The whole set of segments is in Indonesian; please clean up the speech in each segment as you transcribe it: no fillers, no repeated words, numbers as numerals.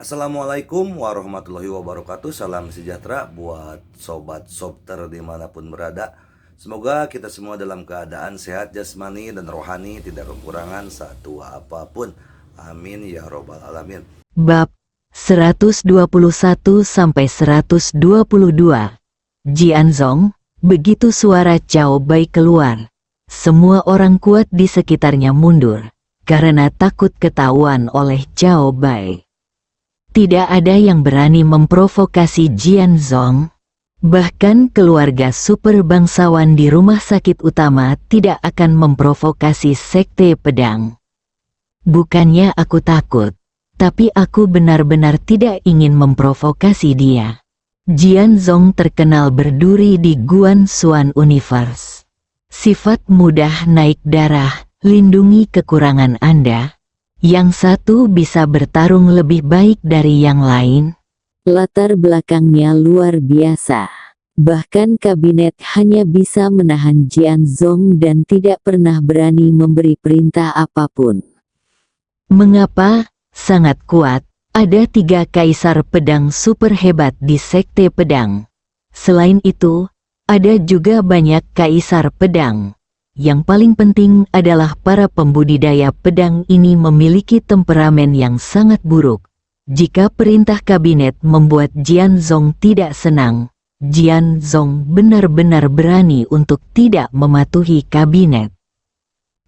Assalamualaikum warahmatullahi wabarakatuh. Salam sejahtera buat sobat sobter dimanapun berada. Semoga kita semua dalam keadaan sehat jasmani dan rohani, tidak kekurangan satu apapun. Amin ya robbal alamin. Bab 121 sampai 122. Jianzong, begitu suara Cao Bai keluar, semua orang kuat di sekitarnya mundur karena takut ketahuan oleh Cao Bai. Tidak ada yang berani memprovokasi Jianzong. Bahkan keluarga super bangsawan di rumah sakit utama tidak akan memprovokasi sekte pedang. Bukannya aku takut, tapi aku benar-benar tidak ingin memprovokasi dia. Jianzong terkenal berduri di Guanshuan Universe. Sifat mudah naik darah, lindungi kekurangan Anda. Yang satu bisa bertarung lebih baik dari yang lain. Latar belakangnya luar biasa. Bahkan kabinet hanya bisa menahan Jianzong dan tidak pernah berani memberi perintah apapun. Mengapa? Sangat kuat. Ada 3 kaisar pedang super hebat di sekte pedang. Selain itu, ada juga banyak kaisar pedang. Yang paling penting adalah para pembudidaya pedang ini memiliki temperamen yang sangat buruk. Jika perintah kabinet membuat Jianzong tidak senang, Jianzong benar-benar berani untuk tidak mematuhi kabinet.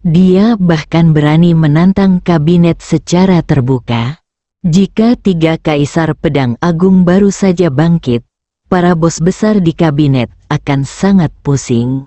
Dia bahkan berani menantang kabinet secara terbuka. Jika 3 kaisar pedang agung baru saja bangkit, para bos besar di kabinet akan sangat pusing.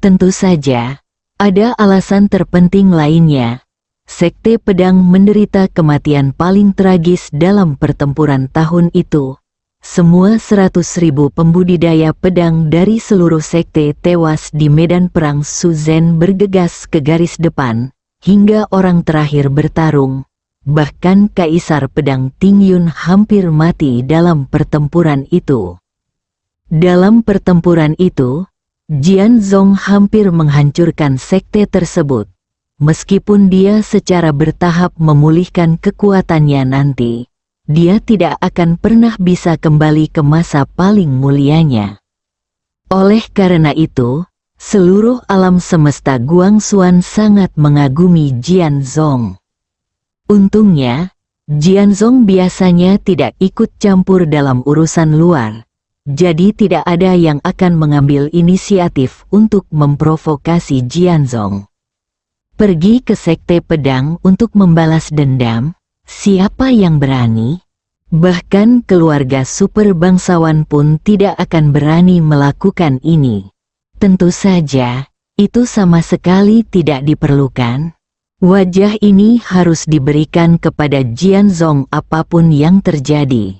Tentu saja, ada alasan terpenting lainnya. Sekte pedang menderita kematian paling tragis dalam pertempuran tahun itu. Semua 100.000 pembudidaya pedang dari seluruh sekte tewas di medan perang Shuzhen bergegas ke garis depan, hingga orang terakhir bertarung. Bahkan kaisar pedang Tingyun hampir mati dalam pertempuran itu. Dalam pertempuran itu, Jianzong hampir menghancurkan sekte tersebut. Meskipun dia secara bertahap memulihkan kekuatannya nanti, dia tidak akan pernah bisa kembali ke masa paling mulianya. Oleh karena itu, seluruh alam semesta Guanshuan sangat mengagumi Jianzong. Untungnya, Jianzong biasanya tidak ikut campur dalam urusan luar. Jadi tidak ada yang akan mengambil inisiatif untuk memprovokasi Jianzong. Pergi ke sekte pedang untuk membalas dendam? Siapa yang berani? Bahkan keluarga super bangsawan pun tidak akan berani melakukan ini. Tentu saja, itu sama sekali tidak diperlukan. Wajah ini harus diberikan kepada Jianzong apapun yang terjadi.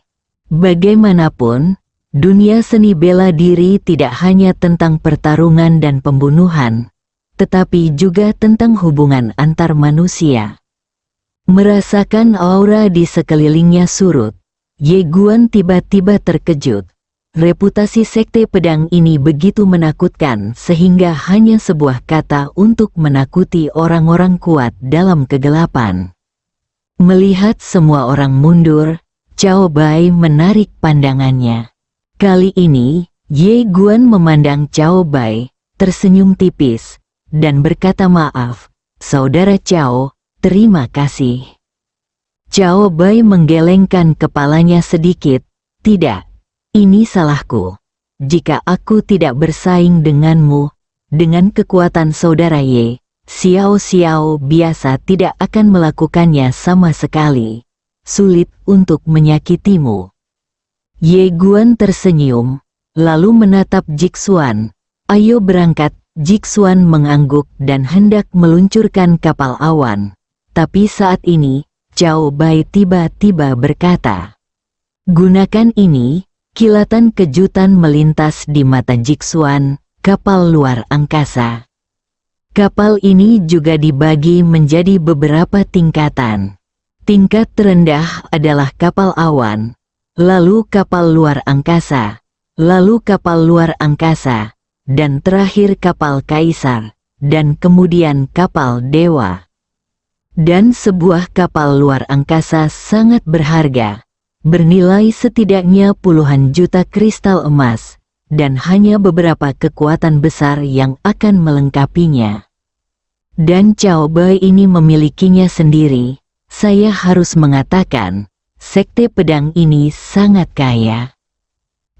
Bagaimanapun, dunia seni bela diri tidak hanya tentang pertarungan dan pembunuhan, tetapi juga tentang hubungan antar manusia. Merasakan aura di sekelilingnya surut, Ye Guan tiba-tiba terkejut. Reputasi sekte pedang ini begitu menakutkan sehingga hanya sebuah kata untuk menakuti orang-orang kuat dalam kegelapan. Melihat semua orang mundur, Cao Bai menarik pandangannya. Kali ini, Ye Guan memandang Cao Bai, tersenyum tipis, dan berkata, "Maaf, Saudara Cao, terima kasih." Cao Bai menggelengkan kepalanya sedikit. "Tidak, ini salahku. Jika aku tidak bersaing denganmu, dengan kekuatan Saudara Ye, Xiao biasa tidak akan melakukannya sama sekali. Sulit untuk menyakitimu." Ye Guan tersenyum, lalu menatap Jixuan. "Ayo berangkat." Jixuan mengangguk dan hendak meluncurkan kapal awan. Tapi saat ini, Cao Bai tiba-tiba berkata, "Gunakan ini." Kilatan kejutan melintas di mata Jixuan, kapal luar angkasa. Kapal ini juga dibagi menjadi beberapa tingkatan. Tingkat terendah adalah kapal awan, lalu kapal luar angkasa, lalu kapal luar angkasa, dan terakhir kapal kaisar, dan kemudian kapal dewa. Dan sebuah kapal luar angkasa sangat berharga, bernilai setidaknya puluhan juta kristal emas, dan hanya beberapa kekuatan besar yang akan melengkapinya. Dan Cao Bai ini memilikinya sendiri. Saya harus mengatakan, sekte pedang ini sangat kaya.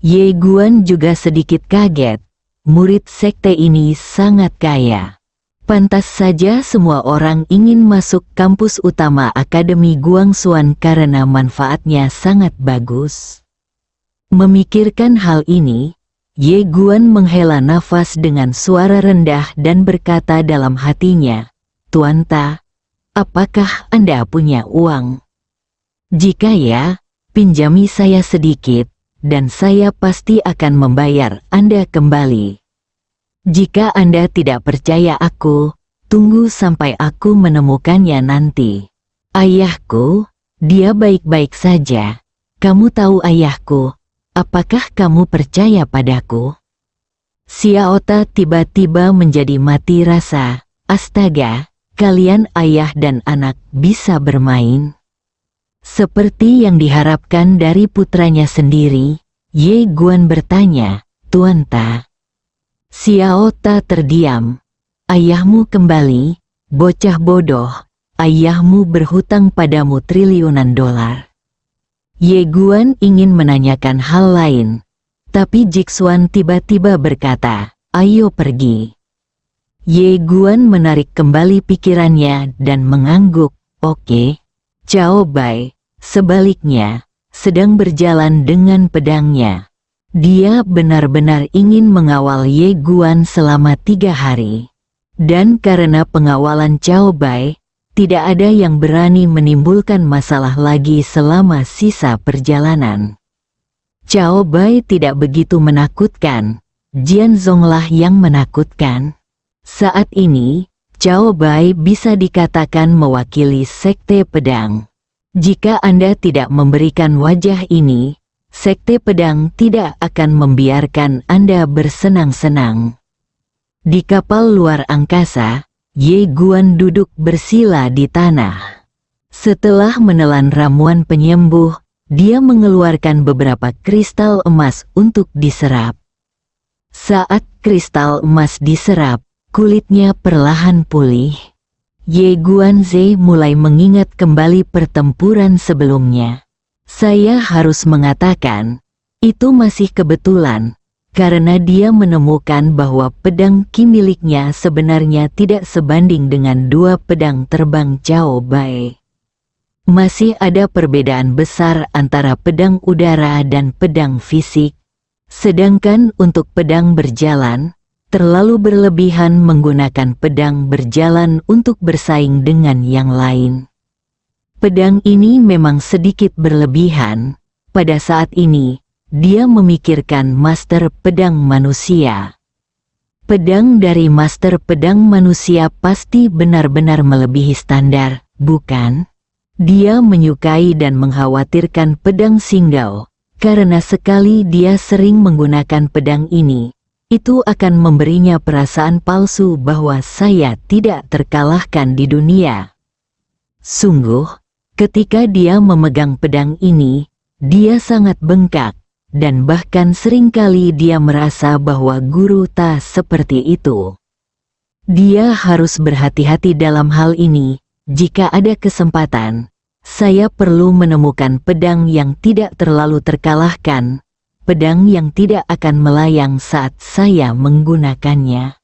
Ye Guan juga sedikit kaget. Murid sekte ini sangat kaya. Pantas saja semua orang ingin masuk kampus utama Akademi Guangxuan karena manfaatnya sangat bagus. Memikirkan hal ini, Ye Guan menghela nafas dengan suara rendah dan berkata dalam hatinya, "Tuan Ta, apakah Anda punya uang? Jika ya, pinjami saya sedikit, dan saya pasti akan membayar Anda kembali. Jika Anda tidak percaya aku, tunggu sampai aku menemukannya nanti." "Ayahku, dia baik-baik saja. Kamu tahu ayahku, apakah kamu percaya padaku?" Xiao Ta tiba-tiba menjadi mati rasa. Astaga, kalian ayah dan anak bisa bermain. Seperti yang diharapkan dari putranya sendiri, Ye Guan bertanya, "Tuan Ta." Xiao Ta terdiam. "Ayahmu kembali, bocah bodoh, ayahmu berhutang padamu triliunan dolar." Ye Guan ingin menanyakan hal lain, tapi Jixuan tiba-tiba berkata, "Ayo pergi." Ye Guan menarik kembali pikirannya dan mengangguk, "Oke." Cao Bai, sebaliknya, sedang berjalan dengan pedangnya. Dia benar-benar ingin mengawal Ye Guan selama 3 hari. Dan karena pengawalan Cao Bai, tidak ada yang berani menimbulkan masalah lagi selama sisa perjalanan. Cao Bai tidak begitu menakutkan, Jianzong lah yang menakutkan. Saat ini, Cao Bai bisa dikatakan mewakili sekte pedang. Jika Anda tidak memberikan wajah ini, sekte pedang tidak akan membiarkan Anda bersenang-senang. Di kapal luar angkasa, Ye Guan duduk bersila di tanah. Setelah menelan ramuan penyembuh, dia mengeluarkan beberapa kristal emas untuk diserap. Saat kristal emas diserap, kulitnya perlahan pulih. Ye Guanze mulai mengingat kembali pertempuran sebelumnya. Saya harus mengatakan, itu masih kebetulan, karena dia menemukan bahwa pedang Qi miliknya sebenarnya tidak sebanding dengan 2 pedang terbang Cao Bai. Masih ada perbedaan besar antara pedang udara dan pedang fisik. Sedangkan untuk pedang berjalan, terlalu berlebihan menggunakan pedang berjalan untuk bersaing dengan yang lain. Pedang ini memang sedikit berlebihan. Pada saat ini, dia memikirkan master pedang manusia. Pedang dari master pedang manusia pasti benar-benar melebihi standar, bukan? Dia menyukai dan mengkhawatirkan pedang Xingdao, karena sekali dia sering menggunakan pedang ini, itu akan memberinya perasaan palsu bahwa saya tidak terkalahkan di dunia. Sungguh, ketika dia memegang pedang ini, dia sangat bengkak, dan bahkan seringkali dia merasa bahwa guru tak seperti itu. Dia harus berhati-hati dalam hal ini. Jika ada kesempatan, saya perlu menemukan pedang yang tidak terlalu terkalahkan, pedang yang tidak akan melayang saat saya menggunakannya.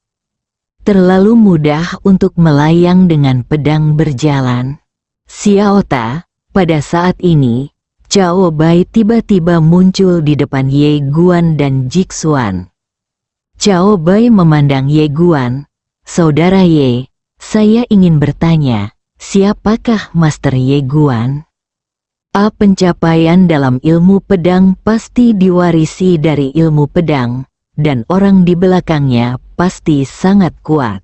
Terlalu mudah untuk melayang dengan pedang berjalan. Xiao Ta, pada saat ini, Cao Bai tiba-tiba muncul di depan Ye Guan dan Jixuan. Cao Bai memandang Ye Guan, "Saudara Ye, saya ingin bertanya, siapakah Master Ye Guan?" Pencapaian dalam ilmu pedang pasti diwarisi dari ilmu pedang, dan orang di belakangnya pasti sangat kuat.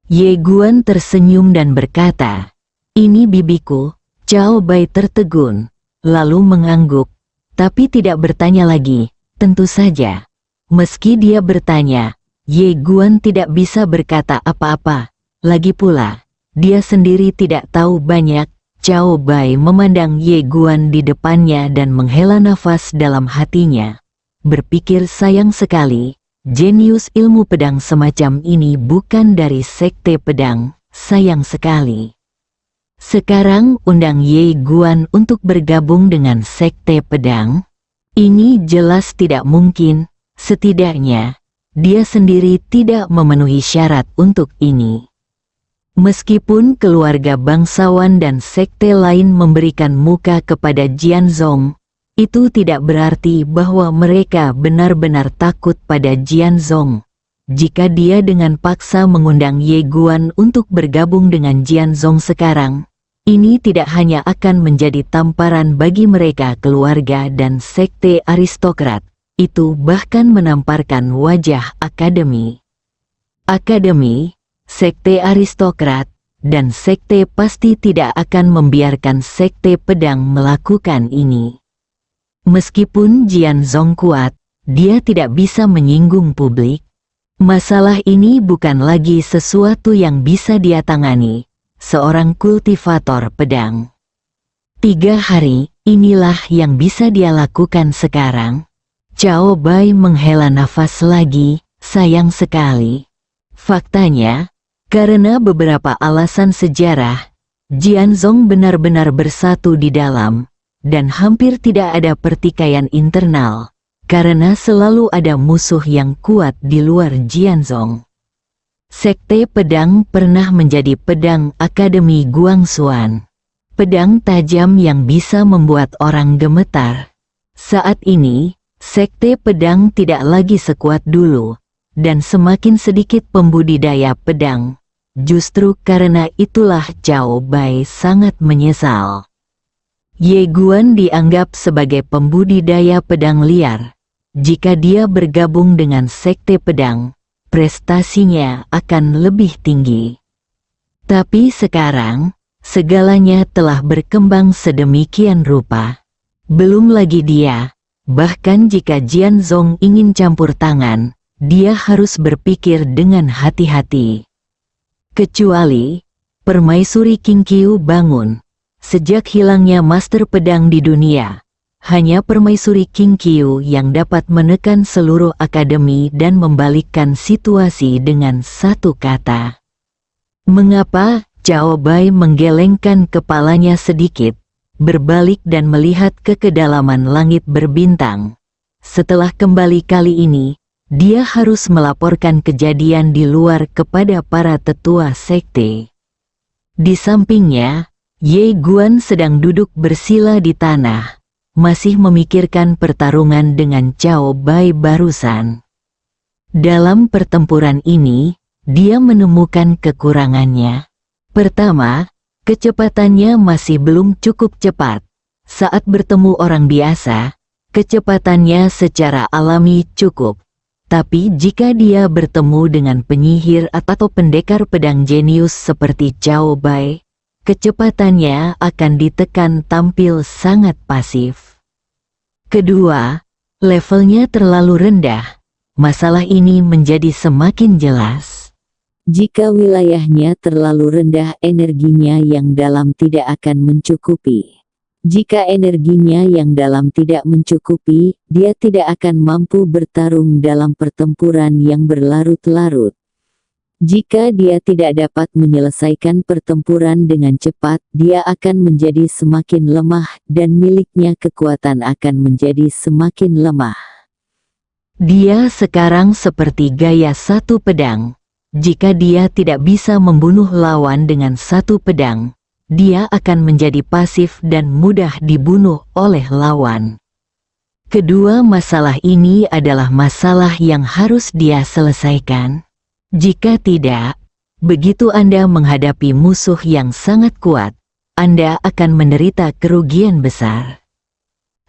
Ye Guan tersenyum dan berkata, "Ini bibiku." Cao Bai tertegun, lalu mengangguk, tapi tidak bertanya lagi. Tentu saja, meski dia bertanya, Ye Guan tidak bisa berkata apa-apa. Lagi pula, dia sendiri tidak tahu banyak. Cao Bai memandang Ye Guan di depannya dan menghela nafas dalam hatinya. Berpikir sayang sekali, jenius ilmu pedang semacam ini bukan dari sekte pedang, sayang sekali. Sekarang undang Ye Guan untuk bergabung dengan sekte pedang? Ini jelas tidak mungkin, setidaknya, dia sendiri tidak memenuhi syarat untuk ini. Meskipun keluarga bangsawan dan sekte lain memberikan muka kepada Jianzong, itu tidak berarti bahwa mereka benar-benar takut pada Jianzong. Jika dia dengan paksa mengundang Ye Guan untuk bergabung dengan Jianzong sekarang, ini tidak hanya akan menjadi tamparan bagi mereka keluarga dan sekte aristokrat, itu bahkan menamparkan wajah akademi. Sekte aristokrat, dan sekte pasti tidak akan membiarkan sekte pedang melakukan ini. Meskipun Jianzong kuat, dia tidak bisa menyinggung publik. Masalah ini bukan lagi sesuatu yang bisa dia tangani, seorang kultivator pedang. 3 hari, inilah yang bisa dia lakukan sekarang. Cao Bai menghela nafas lagi, sayang sekali. Faktanya, karena beberapa alasan sejarah, Jianzong benar-benar bersatu di dalam, dan hampir tidak ada pertikaian internal, karena selalu ada musuh yang kuat di luar Jianzong. Sekte pedang pernah menjadi pedang Akademi Guangxuan. Pedang tajam yang bisa membuat orang gemetar. Saat ini, sekte pedang tidak lagi sekuat dulu, dan semakin sedikit pembudidaya pedang. Justru karena itulah Cao Bai sangat menyesal. Ye Guan dianggap sebagai pembudidaya pedang liar. Jika dia bergabung dengan sekte pedang, prestasinya akan lebih tinggi. Tapi sekarang, segalanya telah berkembang sedemikian rupa. Belum lagi dia, bahkan jika Jianzong ingin campur tangan, dia harus berpikir dengan hati-hati. Kecuali, Permaisuri Qingqiu bangun. Sejak hilangnya master pedang di dunia, hanya Permaisuri Qingqiu yang dapat menekan seluruh akademi dan membalikkan situasi dengan satu kata. Mengapa? Cao Bai menggelengkan kepalanya sedikit, berbalik dan melihat ke kedalaman langit berbintang. Setelah kembali kali ini, dia harus melaporkan kejadian di luar kepada para tetua sekte. Di sampingnya, Ye Guan sedang duduk bersila di tanah, masih memikirkan pertarungan dengan Cao Bai barusan. Dalam pertempuran ini, dia menemukan kekurangannya. Pertama, kecepatannya masih belum cukup cepat. Saat bertemu orang biasa, kecepatannya secara alami cukup. Tapi jika dia bertemu dengan penyihir atau pendekar pedang jenius seperti Cao Bai, kecepatannya akan ditekan tampil sangat pasif. Kedua, levelnya terlalu rendah. Masalah ini menjadi semakin jelas. Jika wilayahnya terlalu rendah, energinya yang dalam tidak akan mencukupi. Jika energinya yang dalam tidak mencukupi, dia tidak akan mampu bertarung dalam pertempuran yang berlarut-larut. Jika dia tidak dapat menyelesaikan pertempuran dengan cepat, dia akan menjadi semakin lemah dan miliknya kekuatan akan menjadi semakin lemah. Dia sekarang seperti gaya satu pedang. Jika dia tidak bisa membunuh lawan dengan satu pedang, dia akan menjadi pasif dan mudah dibunuh oleh lawan. Kedua masalah ini adalah masalah yang harus dia selesaikan. Jika tidak, begitu Anda menghadapi musuh yang sangat kuat, Anda akan menderita kerugian besar.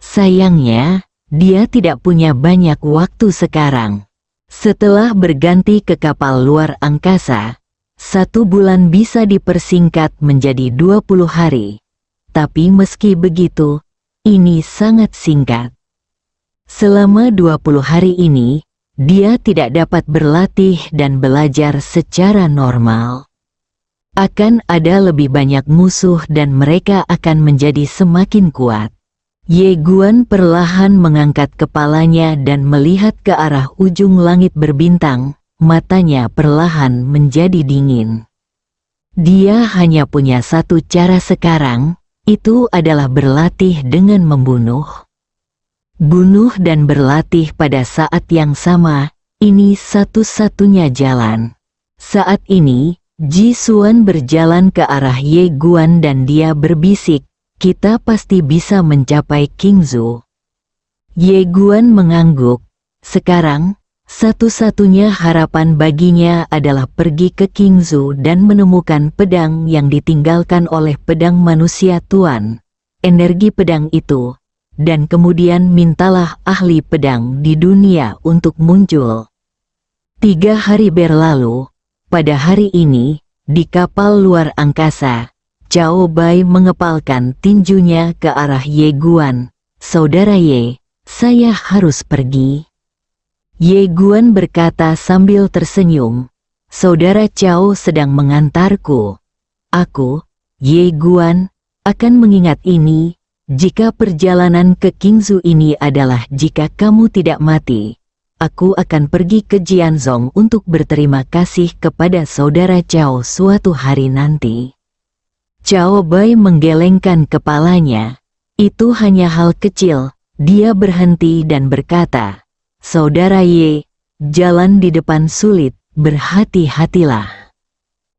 Sayangnya, dia tidak punya banyak waktu sekarang. Setelah berganti ke kapal luar angkasa, 1 bulan bisa dipersingkat menjadi 20 hari. Tapi meski begitu, ini sangat singkat. Selama 20 hari ini, dia tidak dapat berlatih dan belajar secara normal. Akan ada lebih banyak musuh dan mereka akan menjadi semakin kuat. Ye Guan perlahan mengangkat kepalanya dan melihat ke arah ujung langit berbintang, matanya perlahan menjadi dingin. Dia hanya punya satu cara sekarang, itu adalah berlatih dengan membunuh. Bunuh dan berlatih pada saat yang sama, ini satu-satunya jalan. Saat ini, Ji Xuan berjalan ke arah Ye Guan dan dia berbisik, "Kita pasti bisa mencapai Qingzhou." Ye Guan mengangguk. Sekarang, satu-satunya harapan baginya adalah pergi ke Qingzhou dan menemukan pedang yang ditinggalkan oleh pedang manusia tuan. Energi pedang itu, dan kemudian mintalah ahli pedang di dunia untuk muncul. 3 hari berlalu. Pada hari ini, di kapal luar angkasa, Cao Bai mengepalkan tinjunya ke arah Ye Guan. "Saudara Ye, saya harus pergi." Ye Guan berkata sambil tersenyum, "Saudara Cao sedang mengantarku. Aku, Ye Guan, akan mengingat ini, jika perjalanan ke Qingzhou ini adalah jika kamu tidak mati. Aku akan pergi ke Jianzhong untuk berterima kasih kepada saudara Cao suatu hari nanti." Cao Bai menggelengkan kepalanya. Itu hanya hal kecil. Dia berhenti dan berkata, "Saudara Ye, jalan di depan sulit, berhati-hatilah."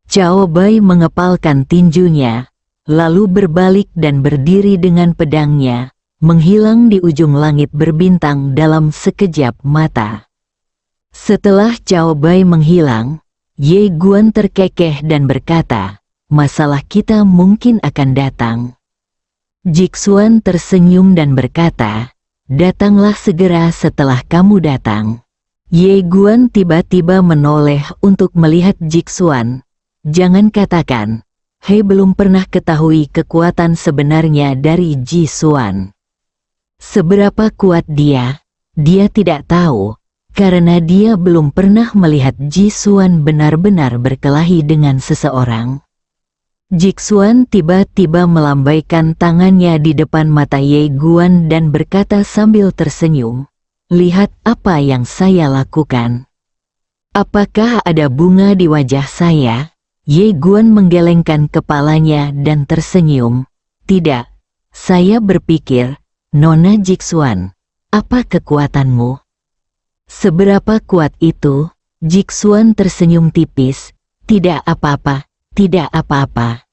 Cao Bai mengepalkan tinjunya, lalu berbalik dan berdiri dengan pedangnya, menghilang di ujung langit berbintang dalam sekejap mata. Setelah Cao Bai menghilang, Ye Guan terkekeh dan berkata, "Masalah kita mungkin akan datang." Jixuan tersenyum dan berkata, "Datanglah segera setelah kamu datang." Ye Guan tiba-tiba menoleh untuk melihat Jixuan. "Jangan katakan, Hei belum pernah ketahui kekuatan sebenarnya dari Jixuan. Seberapa kuat dia tidak tahu, karena dia belum pernah melihat Jixuan benar-benar berkelahi dengan seseorang." Jixuan tiba-tiba melambaikan tangannya di depan mata Ye Guan dan berkata sambil tersenyum, "Lihat apa yang saya lakukan. Apakah ada bunga di wajah saya?" Ye Guan menggelengkan kepalanya dan tersenyum. "Tidak, saya berpikir, Nona Jixuan, apa kekuatanmu?" "Seberapa kuat itu?" Jixuan tersenyum tipis. "Tidak apa-apa, tidak apa-apa."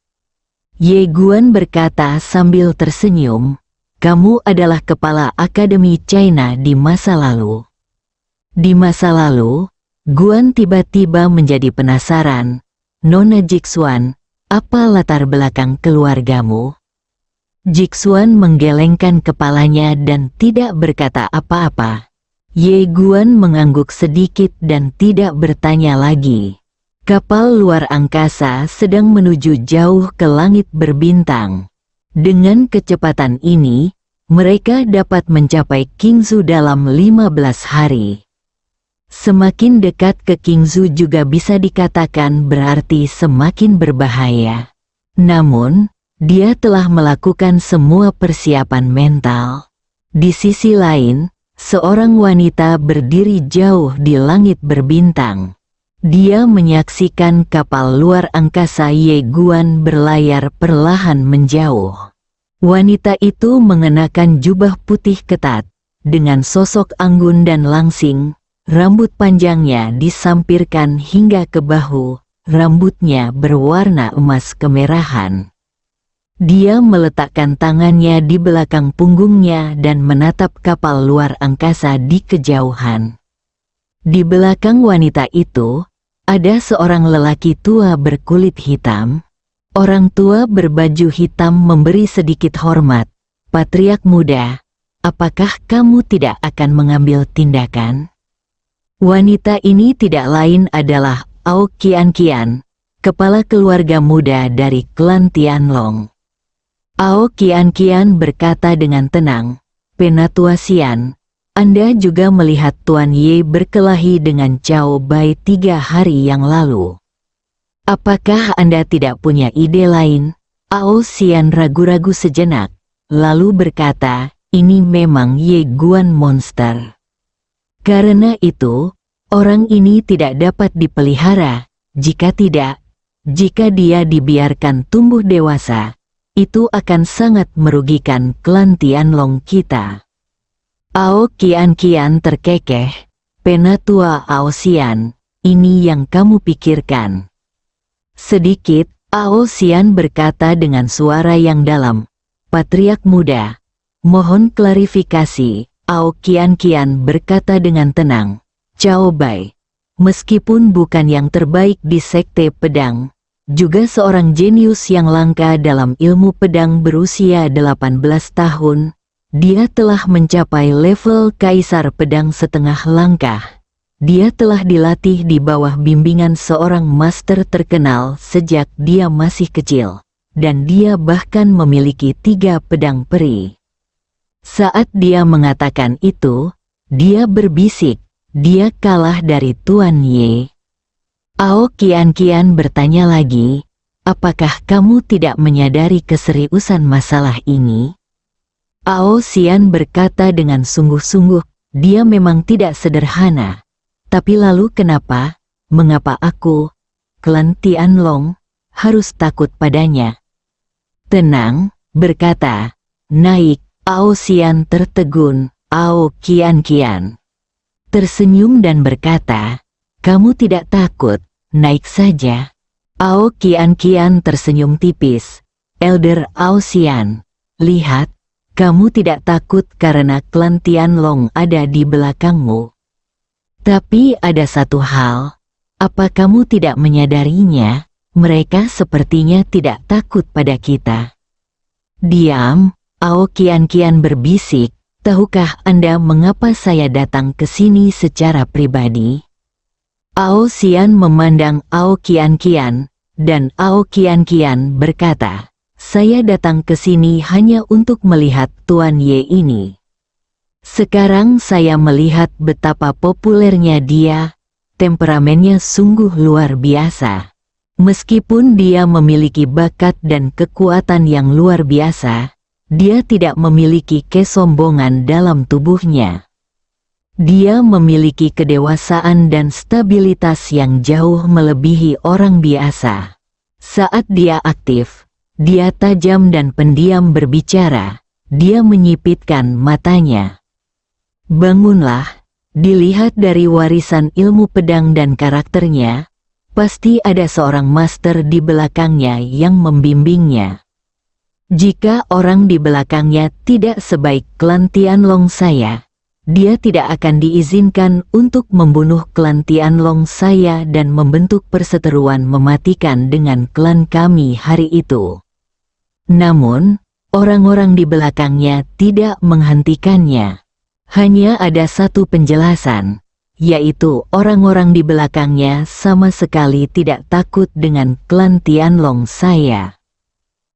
Ye Guan berkata sambil tersenyum, "Kamu adalah kepala Akademi China di masa lalu." Di masa lalu, Guan tiba-tiba menjadi penasaran. "Nona Jixuan, apa latar belakang keluargamu?" Jixuan menggelengkan kepalanya dan tidak berkata apa-apa. Ye Guan mengangguk sedikit dan tidak bertanya lagi. Kapal luar angkasa sedang menuju jauh ke langit berbintang. Dengan kecepatan ini, mereka dapat mencapai Qingzhou dalam 15 hari. Semakin dekat ke Qingzhou juga bisa dikatakan berarti semakin berbahaya. Namun, dia telah melakukan semua persiapan mental. Di sisi lain, seorang wanita berdiri jauh di langit berbintang. Dia menyaksikan kapal luar angkasa Ye Guan berlayar perlahan menjauh. Wanita itu mengenakan jubah putih ketat, dengan sosok anggun dan langsing, rambut panjangnya disampirkan hingga ke bahu, rambutnya berwarna emas kemerahan. Dia meletakkan tangannya di belakang punggungnya dan menatap kapal luar angkasa di kejauhan. Di belakang wanita itu, ada seorang lelaki tua berkulit hitam. Orang tua berbaju hitam memberi sedikit hormat. "Patriark muda, apakah kamu tidak akan mengambil tindakan?" Wanita ini tidak lain adalah Ao Qianqian, kepala keluarga muda dari klan Tianlong. Ao Qianqian berkata dengan tenang, "Penatua Xian, Anda juga melihat Tuan Ye berkelahi dengan Cao Bai 3 hari yang lalu." Apakah Anda tidak punya ide lain? Ao Xian ragu-ragu sejenak, lalu berkata, ini memang Ye Guan monster. Karena itu, orang ini tidak dapat dipelihara. Jika tidak, jika dia dibiarkan tumbuh dewasa, itu akan sangat merugikan klan Tianlong kita. Ao Qian terkekeh, penatua Ao Xian, ini yang kamu pikirkan. Sedikit, Ao Xian berkata dengan suara yang dalam, Patriark muda, mohon klarifikasi. Ao Qian berkata dengan tenang, Cao Bai, meskipun bukan yang terbaik di sekte pedang, juga seorang jenius yang langka dalam ilmu pedang berusia 18 tahun, dia telah mencapai level kaisar pedang setengah langkah. Dia telah dilatih di bawah bimbingan seorang master terkenal sejak dia masih kecil, dan dia bahkan memiliki 3 pedang peri. Saat dia mengatakan itu, dia berbisik, dia kalah dari Tuan Ye. Ao Qian bertanya lagi, apakah kamu tidak menyadari keseriusan masalah ini? Ao Xian berkata dengan sungguh-sungguh, dia memang tidak sederhana. Tapi lalu kenapa, mengapa aku, klan Tianlong, harus takut padanya? Tenang, berkata, naik. Ao Xian tertegun, Ao Qian tersenyum dan berkata, kamu tidak takut, naik saja. Ao Qian tersenyum tipis, Elder Ao Xian, lihat, kamu tidak takut karena klan Tianlong ada di belakangmu. Tapi ada satu hal, apa kamu tidak menyadarinya? Mereka sepertinya tidak takut pada kita. Diam, Ao Qian berbisik, tahukah Anda mengapa saya datang ke sini secara pribadi? Ao Xian memandang Ao Qian, dan Ao Qian berkata, saya datang ke sini hanya untuk melihat Tuan Ye ini. Sekarang saya melihat betapa populernya dia, temperamennya sungguh luar biasa. Meskipun dia memiliki bakat dan kekuatan yang luar biasa, dia tidak memiliki kesombongan dalam tubuhnya. Dia memiliki kedewasaan dan stabilitas yang jauh melebihi orang biasa. Saat dia aktif, dia tajam dan pendiam berbicara, dia menyipitkan matanya. Bangunlah, dilihat dari warisan ilmu pedang dan karakternya, pasti ada seorang master di belakangnya yang membimbingnya. Jika orang di belakangnya tidak sebaik klan Tianlong saya, dia tidak akan diizinkan untuk membunuh klan Tianlong saya dan membentuk perseteruan mematikan dengan klan kami hari itu. Namun, orang-orang di belakangnya tidak menghentikannya. Hanya ada satu penjelasan, yaitu orang-orang di belakangnya sama sekali tidak takut dengan klan Tianlong saya.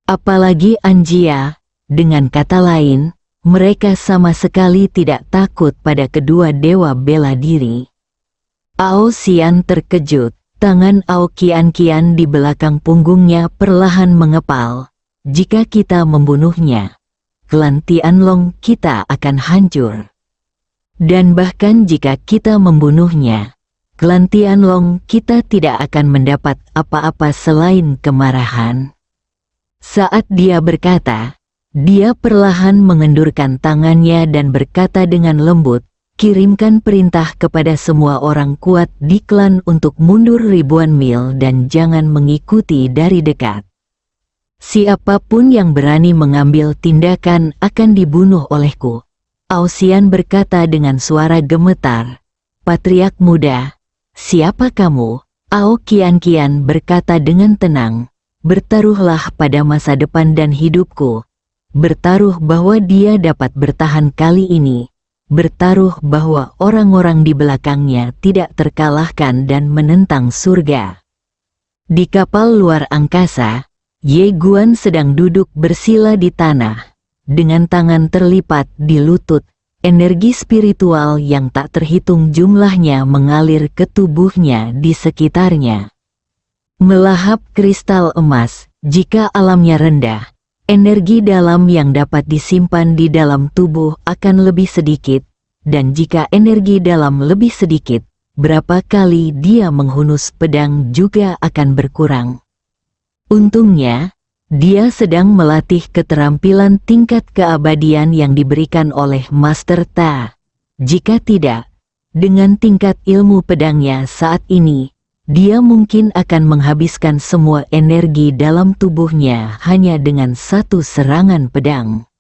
Apalagi Anjia, dengan kata lain, mereka sama sekali tidak takut pada kedua dewa bela diri. Ao Xian terkejut, tangan Ao Qian di belakang punggungnya perlahan mengepal. Jika kita membunuhnya, klan Tianlong kita akan hancur. Dan bahkan jika kita membunuhnya, klan Tianlong kita tidak akan mendapat apa-apa selain kemarahan. Saat dia berkata, dia perlahan mengendurkan tangannya dan berkata dengan lembut, kirimkan perintah kepada semua orang kuat di klan untuk mundur ribuan mil dan jangan mengikuti dari dekat. Siapapun yang berani mengambil tindakan akan dibunuh olehku. Ao Xian berkata dengan suara gemetar, Patriark muda, siapa kamu? Ao Qian berkata dengan tenang, bertaruhlah pada masa depan dan hidupku. Bertaruh bahwa dia dapat bertahan kali ini. Bertaruh bahwa orang-orang di belakangnya tidak terkalahkan dan menentang surga. Di kapal luar angkasa, Ye Guan sedang duduk bersila di tanah. Dengan tangan terlipat di lutut, energi spiritual yang tak terhitung jumlahnya mengalir ke tubuhnya di sekitarnya. melahap kristal emas. Jika alamnya rendah, energi dalam yang dapat disimpan di dalam tubuh akan lebih sedikit, dan jika energi dalam lebih sedikit, berapa kali dia menghunus pedang juga akan berkurang. Untungnya, dia sedang melatih keterampilan tingkat keabadian yang diberikan oleh Master Ta. Jika tidak, dengan tingkat ilmu pedangnya saat ini, dia mungkin akan menghabiskan semua energi dalam tubuhnya hanya dengan satu serangan pedang.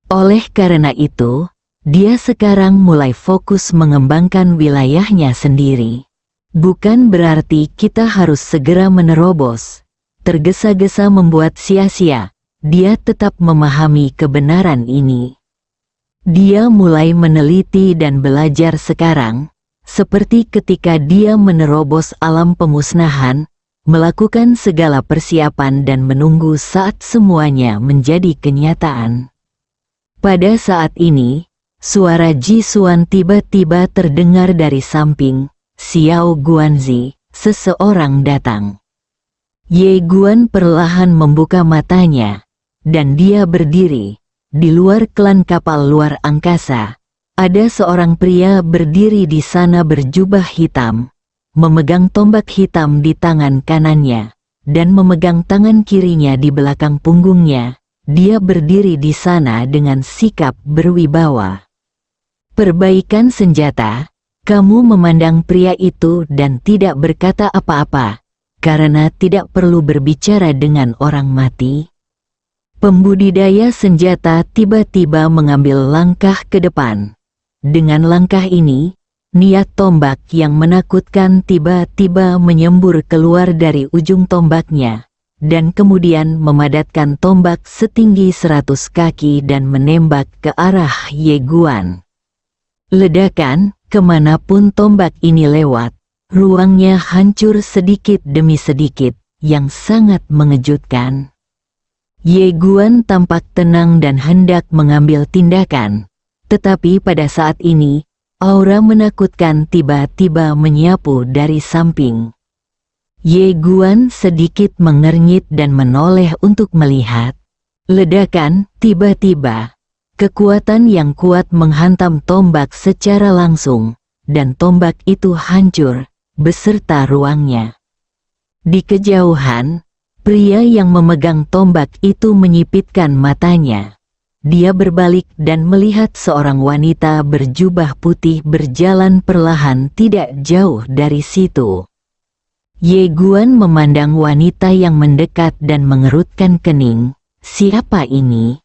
Oleh karena itu, dia sekarang mulai fokus mengembangkan wilayahnya sendiri. Bukan berarti kita harus segera menerobos, tergesa-gesa membuat sia-sia. Dia tetap memahami kebenaran ini. Dia mulai meneliti dan belajar sekarang, seperti ketika dia menerobos alam pemusnahan, melakukan segala persiapan dan menunggu saat semuanya menjadi kenyataan. Pada saat ini, suara Ji Xuan tiba-tiba terdengar dari samping. Xiao Guanzi, seseorang datang. Ye Guan perlahan membuka matanya, dan dia berdiri. Di luar klan kapal luar angkasa, ada seorang pria berdiri di sana berjubah hitam, memegang tombak hitam di tangan kanannya, dan memegang tangan kirinya di belakang punggungnya. Dia berdiri di sana dengan sikap berwibawa. Perbaikan senjata, kamu memandang pria itu dan tidak berkata apa-apa, karena tidak perlu berbicara dengan orang mati. Pembudidaya senjata tiba-tiba mengambil langkah ke depan. Dengan langkah ini, niat tombak yang menakutkan tiba-tiba menyembur keluar dari ujung tombaknya, dan kemudian memadatkan tombak setinggi 100 kaki dan menembak ke arah Ye Guan. Ledakan, kemanapun tombak ini lewat, ruangnya hancur sedikit demi sedikit, yang sangat mengejutkan. Ye Guan tampak tenang dan hendak mengambil tindakan. Tetapi pada saat ini, aura menakutkan tiba-tiba menyapu dari samping. Ye Guan sedikit mengernyit dan menoleh untuk melihat. Ledakan, tiba-tiba. Kekuatan yang kuat menghantam tombak secara langsung, dan tombak itu hancur, beserta ruangnya. Di kejauhan, pria yang memegang tombak itu menyipitkan matanya. Dia berbalik dan melihat seorang wanita berjubah putih berjalan perlahan tidak jauh dari situ. Ye Guan memandang wanita yang mendekat dan mengerutkan kening. Siapa ini?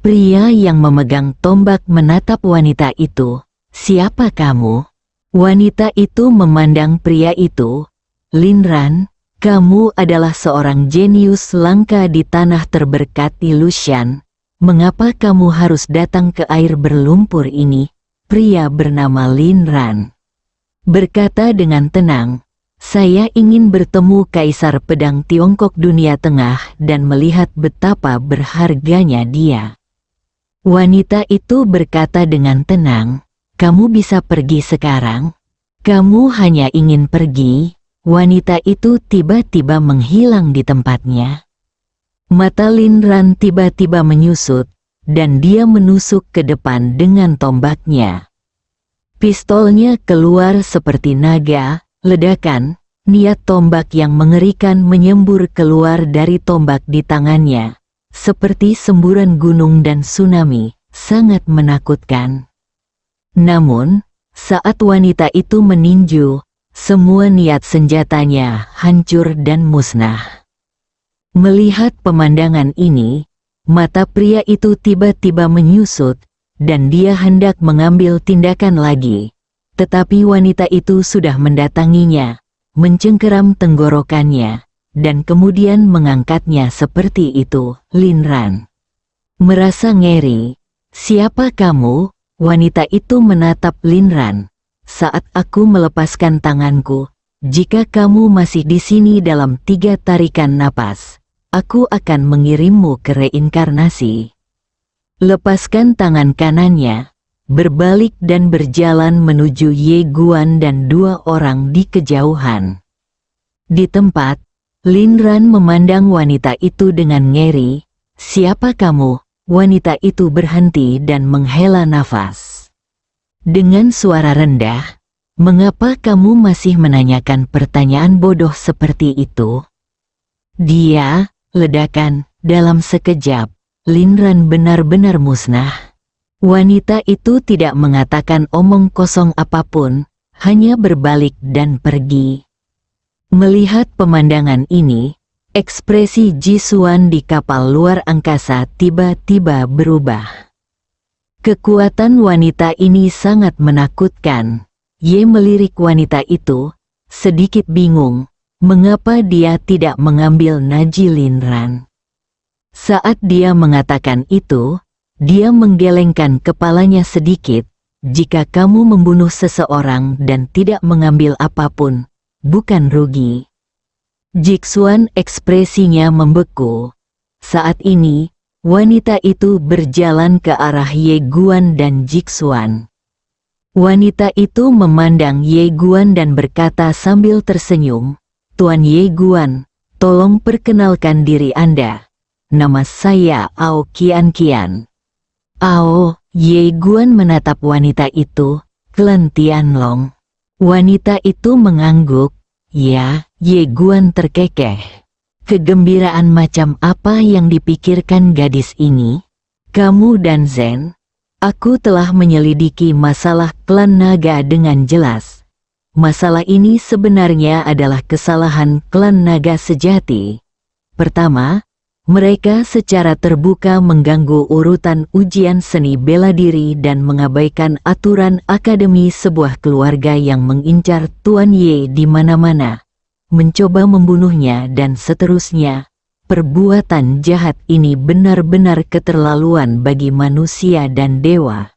Pria yang memegang tombak menatap wanita itu. Siapa kamu? Wanita itu memandang pria itu. Lin Ran, kamu adalah seorang jenius langka di tanah terberkati Lushan. Mengapa kamu harus datang ke air berlumpur ini? Pria bernama Lin Ran berkata dengan tenang, saya ingin bertemu Kaisar Pedang Tiongkok Dunia Tengah dan melihat betapa berharganya dia. Wanita itu berkata dengan tenang, kamu bisa pergi sekarang? Kamu hanya ingin pergi? Wanita itu tiba-tiba menghilang di tempatnya. Mata Lin Ran tiba-tiba menyusut, dan dia menusuk ke depan dengan tombaknya. Pistolnya keluar seperti naga, ledakan, niat tombak yang mengerikan menyembur keluar dari tombak di tangannya, seperti semburan gunung dan tsunami, sangat menakutkan. Namun, saat wanita itu meninju, semua niat senjatanya hancur dan musnah. Melihat pemandangan ini, mata pria itu tiba-tiba menyusut, dan dia hendak mengambil tindakan lagi. Tetapi wanita itu sudah mendatanginya, mencengkeram tenggorokannya, dan kemudian mengangkatnya seperti itu. Lin Ran merasa ngeri. Siapa kamu? Wanita itu menatap Lin Ran. Saat aku melepaskan tanganku, jika kamu masih di sini dalam 3 tarikan napas, aku akan mengirimmu ke reinkarnasi. Lepaskan tangan kanannya, berbalik dan berjalan menuju Ye Guan dan 2 orang di kejauhan. Di tempat, Lin Ran memandang wanita itu dengan ngeri. "Siapa kamu?" Wanita itu berhenti dan menghela nafas. Dengan suara rendah, "Mengapa kamu masih menanyakan pertanyaan bodoh seperti itu?" Dia, ledakan, dalam sekejap, Lin Ran benar-benar musnah. Wanita itu tidak mengatakan omong kosong apapun, hanya berbalik dan pergi. Melihat pemandangan ini, ekspresi Ji Xuan di kapal luar angkasa tiba-tiba berubah. Kekuatan wanita ini sangat menakutkan. Ye melirik wanita itu, sedikit bingung, mengapa dia tidak mengambil Naji Lin Ran. Saat dia mengatakan itu, dia menggelengkan kepalanya sedikit. "Jika kamu membunuh seseorang dan tidak mengambil apapun, bukan rugi?" Jixuan ekspresinya membeku. Saat ini, wanita itu berjalan ke arah Ye Guan dan Jixuan. Wanita itu memandang Ye Guan dan berkata sambil tersenyum, "Tuan Ye Guan, tolong perkenalkan diri Anda. Nama saya Ao Qian Qian." "Ao," Ye Guan menatap wanita itu, "Klan Tianlong." Wanita itu mengangguk. "Ya," Ye Guan terkekeh. Kegembiraan macam apa yang dipikirkan gadis ini? "Kamu dan Zen, aku telah menyelidiki masalah klan naga dengan jelas. Masalah ini sebenarnya adalah kesalahan klan naga sejati. Pertama, mereka secara terbuka mengganggu urutan ujian seni bela diri dan mengabaikan aturan akademi sebuah keluarga yang mengincar Tuan Ye di mana-mana, mencoba membunuhnya dan seterusnya. Perbuatan jahat ini benar-benar keterlaluan bagi manusia dan dewa."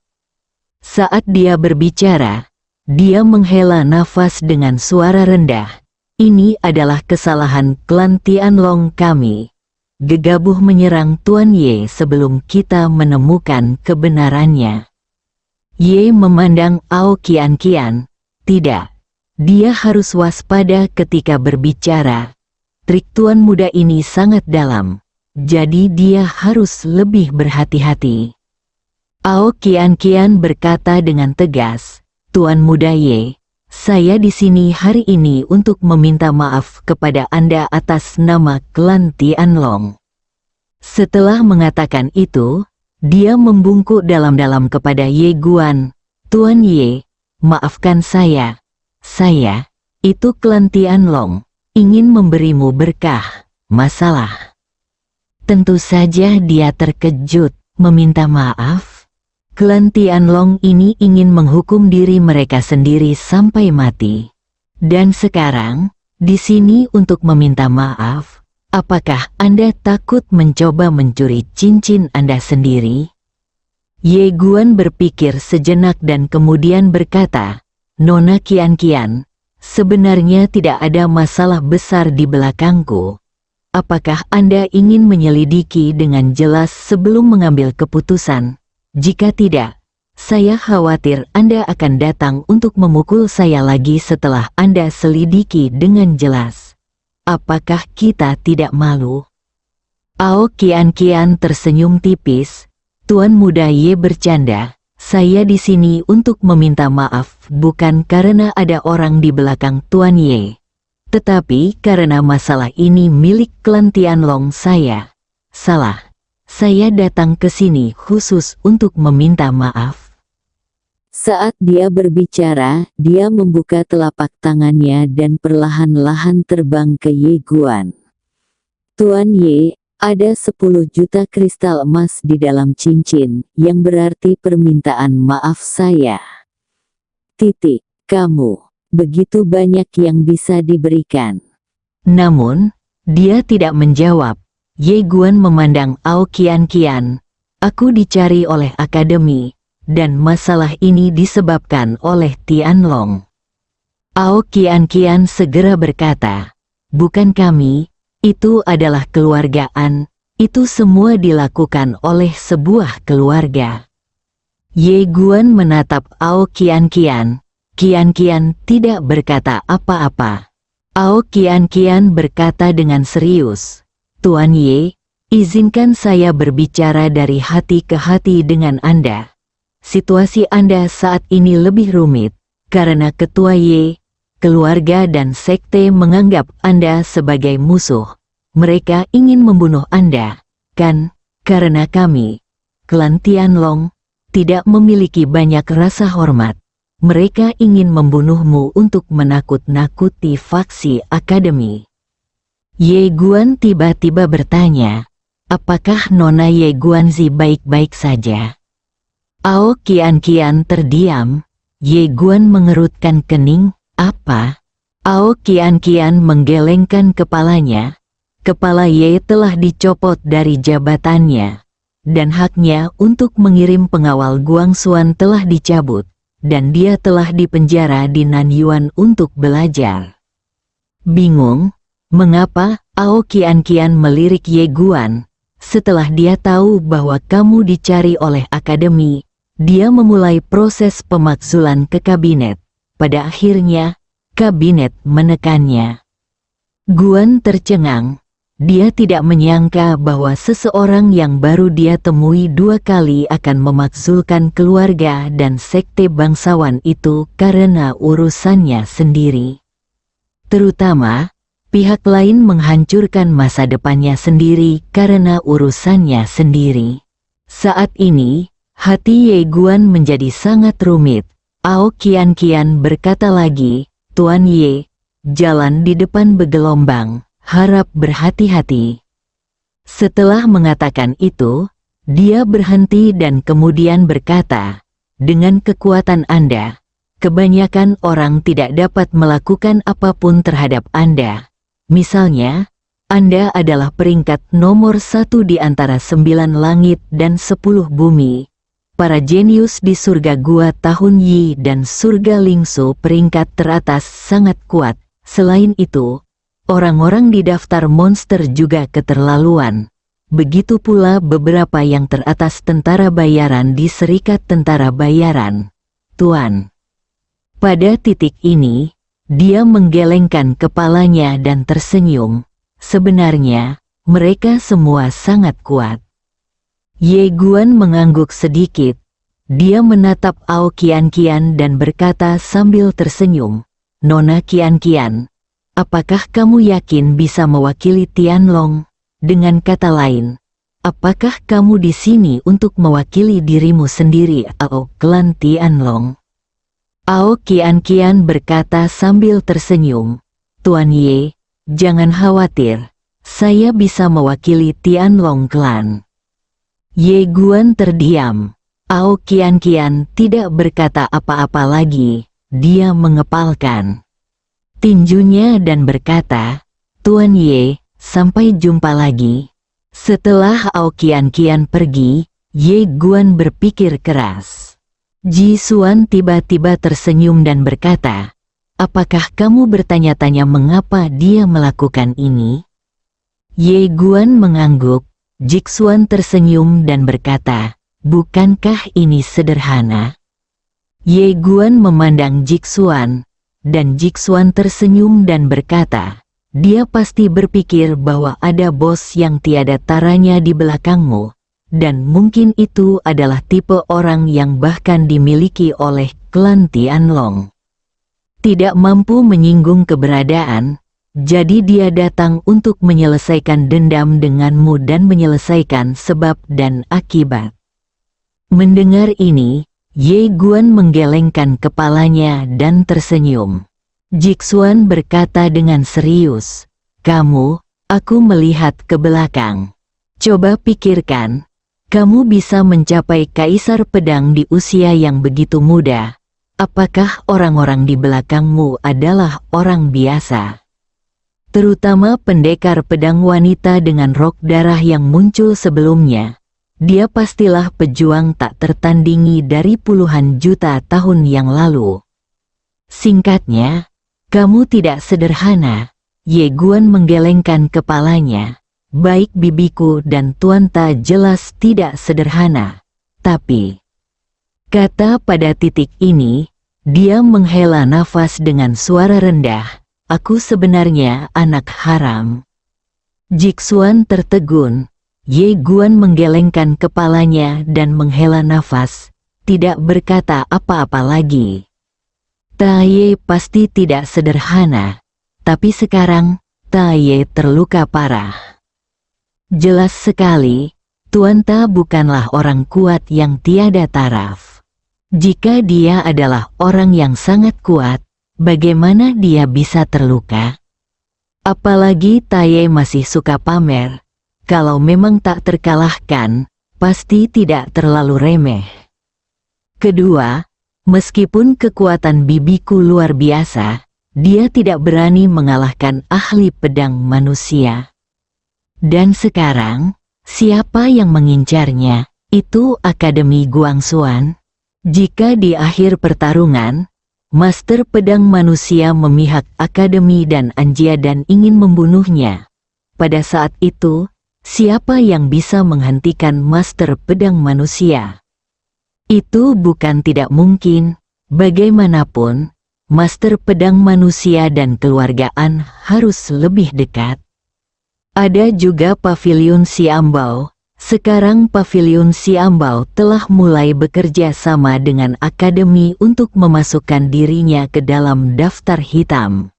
Saat dia berbicara, dia menghela nafas dengan suara rendah. "Ini adalah kesalahan klan Tianlong kami. Gegabah menyerang Tuan Ye sebelum kita menemukan kebenarannya." Ye memandang Ao Qian Qian. "Tidak. Dia harus waspada ketika berbicara. Trik tuan muda ini sangat dalam, jadi dia harus lebih berhati-hati." Ao Qian Qian berkata dengan tegas, "Tuan muda Ye, saya di sini hari ini untuk meminta maaf kepada Anda atas nama klan Tianlong." Setelah mengatakan itu, dia membungkuk dalam-dalam kepada Ye Guan. "Tuan Ye, maafkan saya. Saya, itu klan Tianlong, ingin memberimu berkah, masalah." Tentu saja dia terkejut, meminta maaf. Klan Tianlong ini ingin menghukum diri mereka sendiri sampai mati. Dan sekarang, di sini untuk meminta maaf. Apakah Anda takut mencoba mencuri cincin Anda sendiri? Ye Guan berpikir sejenak dan kemudian berkata, "Nona Qian Qian, sebenarnya tidak ada masalah besar di belakangku. Apakah Anda ingin menyelidiki dengan jelas sebelum mengambil keputusan? Jika tidak, saya khawatir Anda akan datang untuk memukul saya lagi setelah Anda selidiki dengan jelas. Apakah kita tidak malu?" Ao Qian Qian tersenyum tipis. "Tuan muda Ye bercanda. Saya di sini untuk meminta maaf bukan karena ada orang di belakang Tuan Ye, tetapi karena masalah ini milik klan Tianlong saya. Salah, saya datang ke sini khusus untuk meminta maaf." Saat dia berbicara, dia membuka telapak tangannya dan perlahan-lahan terbang ke Ye Guan. "Tuan Ye, ada 10 juta kristal emas di dalam cincin, yang berarti permintaan maaf saya. Kamu, begitu banyak yang bisa diberikan." Namun, dia tidak menjawab. Ye Guan memandang Ao Qian Qian. "Aku dicari oleh akademi, dan masalah ini disebabkan oleh Tianlong." Ao Qian Qian segera berkata, "Bukan kami. Itu adalah keluargaan, itu semua dilakukan oleh sebuah keluarga." Ye Guan menatap Ao Qian Qian. Qian Qian tidak berkata apa-apa. Ao Qian berkata dengan serius, Tuan Ye, izinkan saya berbicara dari hati ke hati dengan Anda. Situasi Anda saat ini lebih rumit, karena Ketua Ye, keluarga dan sekte menganggap Anda sebagai musuh. Mereka ingin membunuh Anda, kan? Karena kami, klan Tianlong, tidak memiliki banyak rasa hormat. Mereka ingin membunuhmu untuk menakut-nakuti faksi akademi. Ye Guan tiba-tiba bertanya, apakah Nona Ye Guanzi baik-baik saja? Ao Qian terdiam. Ye Guan mengerutkan kening, apa? Ao Qian menggelengkan kepalanya. Kepala Ye telah dicopot dari jabatannya, dan haknya untuk mengirim pengawal Guangxuan telah dicabut, dan dia telah dipenjara di Nanyuan untuk belajar. Bingung, mengapa Ao Qian melirik Ye Guan? Setelah dia tahu bahwa kamu dicari oleh akademi, dia memulai proses pemakzulan ke kabinet. Pada akhirnya, kabinet menekannya. Guan tercengang. Dia tidak menyangka bahwa seseorang yang baru dia temui 2 kali akan memakzulkan keluarga dan sekte bangsawan itu karena urusannya sendiri. Terutama, pihak lain menghancurkan masa depannya sendiri karena urusannya sendiri. Saat ini, hati Ye Guan menjadi sangat rumit. Ao Qian berkata lagi, Tuan Ye, jalan di depan bergelombang. Harap berhati-hati. Setelah mengatakan itu, dia berhenti dan kemudian berkata, dengan kekuatan Anda, kebanyakan orang tidak dapat melakukan apapun terhadap Anda. Misalnya, Anda adalah peringkat nomor 1 di antara 9 langit dan 10 bumi. Para jenius di surga Gua Tahun Yi dan surga Lingsu peringkat teratas sangat kuat. Selain itu, orang-orang di daftar monster juga keterlaluan. Begitu pula beberapa yang teratas tentara bayaran di Serikat Tentara Bayaran. Tuan. Pada titik ini, dia menggelengkan kepalanya dan tersenyum. Sebenarnya, mereka semua sangat kuat. Ye Guan mengangguk sedikit. Dia menatap Ao Qian dan berkata sambil tersenyum, Nona Qian, apakah kamu yakin bisa mewakili Tianlong? Dengan kata lain, apakah kamu di sini untuk mewakili dirimu sendiri atau klan Tianlong? Ao Qian berkata sambil tersenyum, Tuan Ye, jangan khawatir, saya bisa mewakili Tianlong klan. Ye Guan terdiam. Ao Qian tidak berkata apa-apa lagi, dia mengepalkan tinjunya dan berkata, Tuan Ye, sampai jumpa lagi. Setelah Ao Qian pergi, Ye Guan berpikir keras. Ji Xuan tiba-tiba tersenyum dan berkata, apakah kamu bertanya-tanya mengapa dia melakukan ini? Ye Guan mengangguk. Ji Xuan tersenyum dan berkata, bukankah ini sederhana? Ye Guan memandang Ji Xuan, dan Ji Xuan tersenyum dan berkata, dia pasti berpikir bahwa ada bos yang tiada taranya di belakangmu, dan mungkin itu adalah tipe orang yang bahkan dimiliki oleh klan Tianlong. Tidak mampu menyinggung keberadaan, jadi dia datang untuk menyelesaikan dendam denganmu dan menyelesaikan sebab dan akibat. Mendengar ini, Ye Guan menggelengkan kepalanya dan tersenyum. Ji Xuan berkata dengan serius, aku melihat ke belakang. Coba pikirkan, kamu bisa mencapai kaisar pedang di usia yang begitu muda. Apakah orang-orang di belakangmu adalah orang biasa? Terutama pendekar pedang wanita dengan rok darah yang muncul sebelumnya. Dia pastilah pejuang tak tertandingi dari puluhan juta tahun yang lalu. Singkatnya, kamu tidak sederhana. Ye Guan menggelengkan kepalanya. Baik bibiku dan Tuan Ta jelas tidak sederhana. Tapi, kata pada titik ini, dia menghela nafas dengan suara rendah. aku sebenarnya anak haram. Jiksuan tertegun. Ye Guan menggelengkan kepalanya dan menghela nafas, tidak berkata apa-apa lagi. Taye pasti tidak sederhana, tapi sekarang Taye terluka parah. Jelas sekali, Tuan Ta bukanlah orang kuat yang tiada taraf. Jika dia adalah orang yang sangat kuat, bagaimana dia bisa terluka? Apalagi Taye masih suka pamer. Kalau memang tak terkalahkan, pasti tidak terlalu remeh. Kedua, meskipun kekuatan bibiku luar biasa, dia tidak berani mengalahkan ahli pedang manusia. Dan sekarang, siapa yang mengincarnya? Itu Akademi Guangxuan. Jika di akhir pertarungan, Master Pedang Manusia memihak Akademi dan Anjia dan ingin membunuhnya, pada saat itu, siapa yang bisa menghentikan Master Pedang Manusia? Itu bukan tidak mungkin. Bagaimanapun, Master Pedang Manusia dan keluargaan harus lebih dekat. Ada juga Paviliun Xiambao. Sekarang Paviliun Xiambao telah mulai bekerja sama dengan Akademi untuk memasukkan dirinya ke dalam daftar hitam.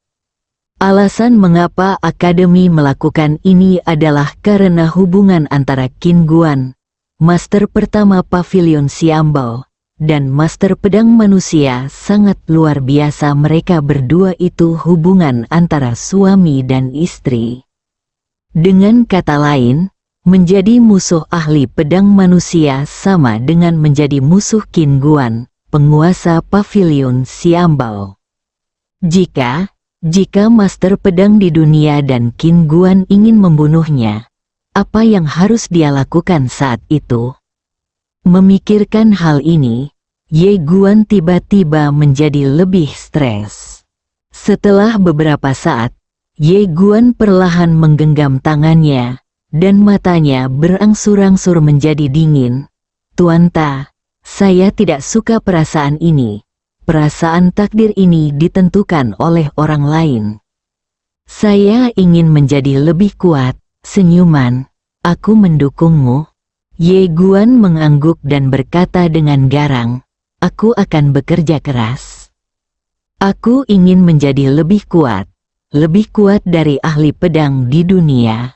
Alasan mengapa Akademi melakukan ini adalah karena hubungan antara Qin Guan, Master pertama Paviliun Xiambao, dan Master Pedang Manusia sangat luar biasa. Mereka berdua itu hubungan antara suami dan istri. Dengan kata lain, menjadi musuh ahli pedang manusia sama dengan menjadi musuh Qin Guan, penguasa Paviliun Xiambao. Jika Master Pedang di dunia dan Qin Guan ingin membunuhnya, apa yang harus dia lakukan saat itu? Memikirkan hal ini, Ye Guan tiba-tiba menjadi lebih stres. Setelah beberapa saat, Ye Guan perlahan menggenggam tangannya, dan matanya berangsur-angsur menjadi dingin. Tuan Ta, saya tidak suka perasaan ini. Perasaan takdir ini ditentukan oleh orang lain. Saya ingin menjadi lebih kuat. Senyuman, aku mendukungmu. Ye Guan mengangguk dan berkata dengan garang, aku akan bekerja keras. Aku ingin menjadi lebih kuat dari ahli pedang di dunia.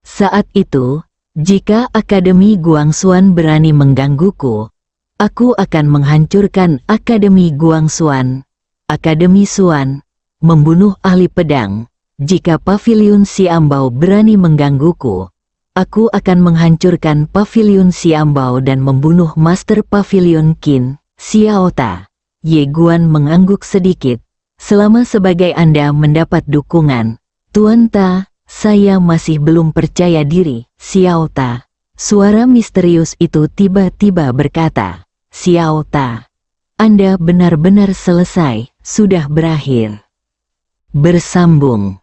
Saat itu, jika Akademi Guangxuan berani menggangguku, aku akan menghancurkan Akademi Guangxuan. Akademi Xuan, membunuh ahli pedang. Jika Paviliun Xiambao berani menggangguku, aku akan menghancurkan Paviliun Xiambao dan membunuh Master Paviliun Qin, Xiao Ta. Ye Guan mengangguk sedikit. Selama sebagai Anda mendapat dukungan, Tuan Ta, saya masih belum percaya diri, Xiao Ta. Suara misterius itu tiba-tiba berkata, Xiao Ta, Anda benar-benar selesai, sudah berakhir. Bersambung.